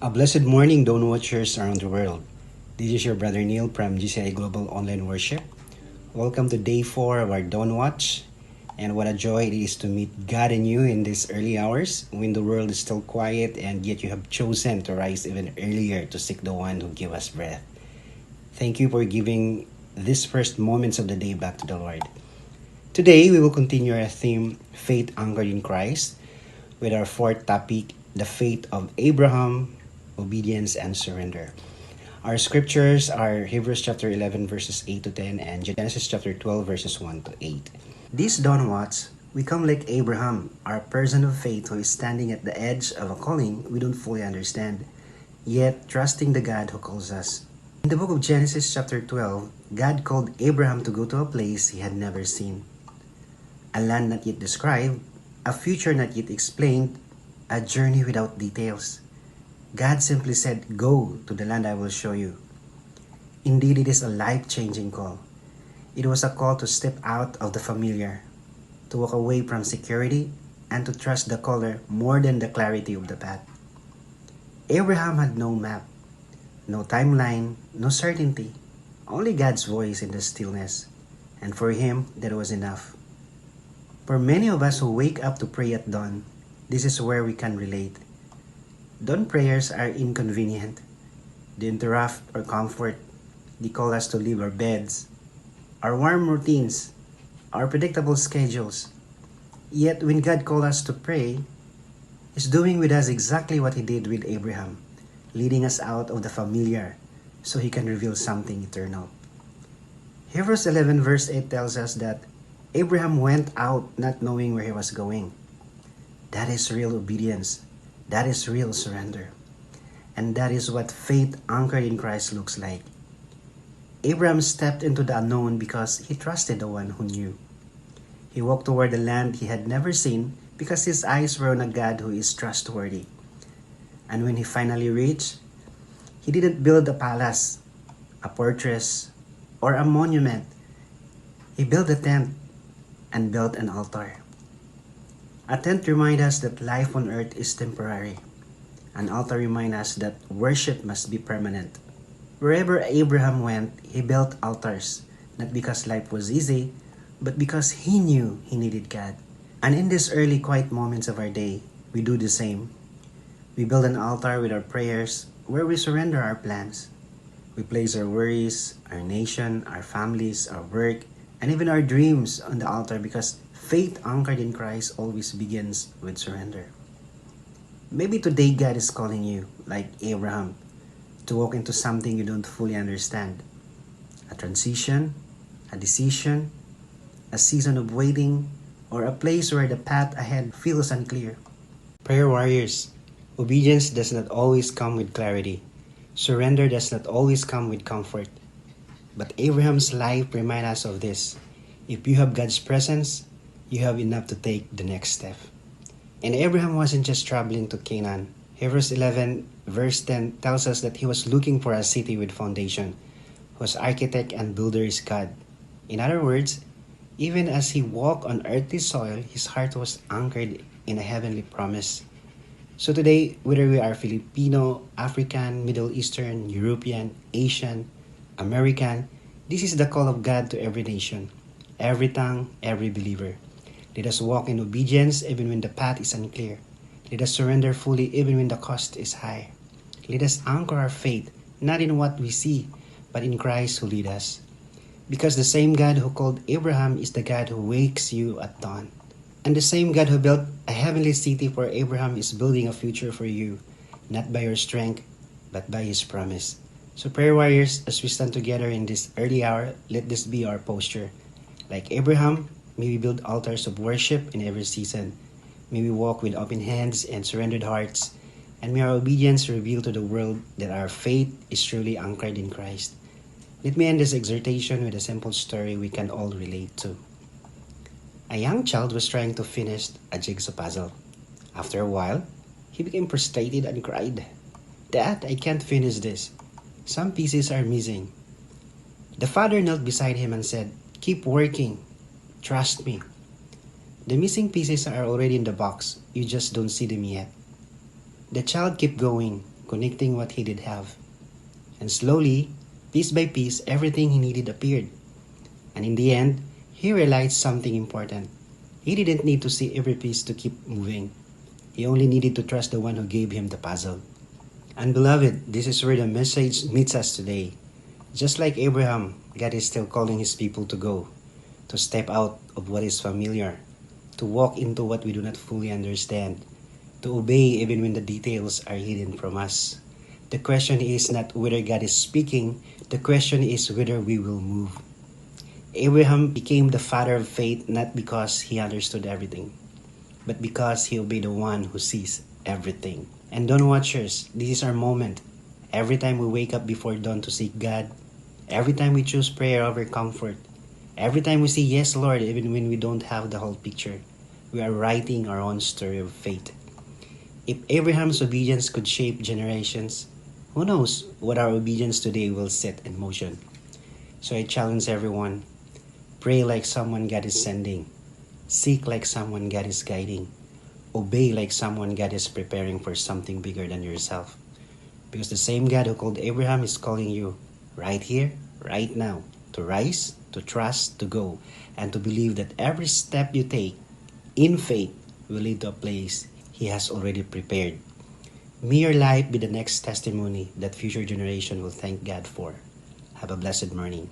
A blessed morning, Dawn Watchers around the world. This is your brother Neil from GCI Global Online Worship. Welcome to day 4 of our Dawn Watch. And what a joy it is to meet God and you in these early hours when the world is still quiet and yet you have chosen to rise even earlier to seek the one who gives us breath. Thank you for giving these first moments of the day back to the Lord. Today, we will continue our theme, Faith Anchored in Christ, with our fourth topic, the faith of Abraham, obedience and surrender. Our scriptures are Hebrews chapter 11 verses 8 to 10 and Genesis chapter 12 verses 1 to 8. These downwards, we come like Abraham, our person of faith who is standing at the edge of a calling we don't fully understand, yet trusting the God who calls us. In the book of Genesis chapter 12, God called Abraham to go to a place he had never seen. A land not yet described, a future not yet explained, a journey without details. God simply said, "Go to the land I will show you." Indeed, it is a life-changing call. It was a call to step out of the familiar, to walk away from security, and to trust the caller more than the clarity of the path. Abraham had no map, no timeline, no certainty, only God's voice in the stillness. And for him, that was enough. For many of us who wake up to pray at dawn, this is where we can relate. Dawn prayers are inconvenient. They interrupt our comfort. They call us to leave our beds, our warm routines, our predictable schedules. Yet when God calls us to pray, He's doing with us exactly what He did with Abraham, leading us out of the familiar so He can reveal something eternal. Hebrews 11 verse 8 tells us that Abraham went out not knowing where he was going. That is real obedience. That is real surrender. And that is what faith anchored in Christ looks like. Abraham stepped into the unknown because he trusted the one who knew. He walked toward the land he had never seen because his eyes were on a God who is trustworthy. And when he finally reached, he didn't build a palace, a fortress, or a monument. He built a tent and built an altar. A tent reminds us that life on earth is temporary. An altar reminds us that worship must be permanent. Wherever Abraham went, he built altars, not because life was easy, but because he knew he needed God. And in these early quiet moments of our day, we do the same. We build an altar with our prayers where we surrender our plans. We place our worries, our nation, our families, our work, and even our dreams on the altar because faith anchored in Christ always begins with surrender. Maybe today God is calling you, like Abraham, to walk into something you don't fully understand. A transition, a decision, a season of waiting, or a place where the path ahead feels unclear. Prayer warriors, obedience does not always come with clarity. Surrender does not always come with comfort. But Abraham's life reminds us of this. If you have God's presence, you have enough to take the next step. And Abraham wasn't just traveling to Canaan. Hebrews 11 verse 10 tells us that he was looking for a city with foundation, whose architect and builder is God. In other words, even as he walked on earthly soil, his heart was anchored in a heavenly promise. So today, whether we are Filipino, African, Middle Eastern, European, Asian, American, this is the call of God to every nation, every tongue, every believer. Let us walk in obedience even when the path is unclear. Let us surrender fully even when the cost is high. Let us anchor our faith not in what we see, but in Christ who leads us. Because the same God who called Abraham is the God who wakes you at dawn. And the same God who built a heavenly city for Abraham is building a future for you, not by your strength, but by His promise. So prayer warriors, as we stand together in this early hour, let this be our posture. Like Abraham, may we build altars of worship in every season. May we walk with open hands and surrendered hearts. And may our obedience reveal to the world that our faith is truly anchored in Christ. Let me end this exhortation with a simple story we can all relate to. A young child was trying to finish a jigsaw puzzle. After a while, he became frustrated and cried, "Dad, I can't finish this. Some pieces are missing." The father knelt beside him and said, "Keep working. Trust me. The missing pieces are already in the box. You just don't see them yet." The child kept going, connecting what he did have. And slowly, piece by piece, everything he needed appeared. And in the end, he realized something important. He didn't need to see every piece to keep moving. He only needed to trust the one who gave him the puzzle. And beloved, this is where the message meets us today. Just like Abraham, God is still calling his people to go, to step out of what is familiar, to walk into what we do not fully understand, to obey even when the details are hidden from us. The question is not whether God is speaking, the question is whether we will move. Abraham became the father of faith not because he understood everything, but because he obeyed the one who sees everything. And Dawn Watchers, this is our moment. Every time we wake up before dawn to seek God, every time we choose prayer over comfort, every time we say yes, Lord, even when we don't have the whole picture, we are writing our own story of faith. If Abraham's obedience could shape generations, who knows what our obedience today will set in motion. So I challenge everyone, pray like someone God is sending, seek like someone God is guiding, obey like someone God is preparing for something bigger than yourself. Because the same God who called Abraham is calling you right here, right now, to rise, to trust, to go, and to believe that every step you take in faith will lead to a place He has already prepared. May your life be the next testimony that future generation will thank God for. Have a blessed morning.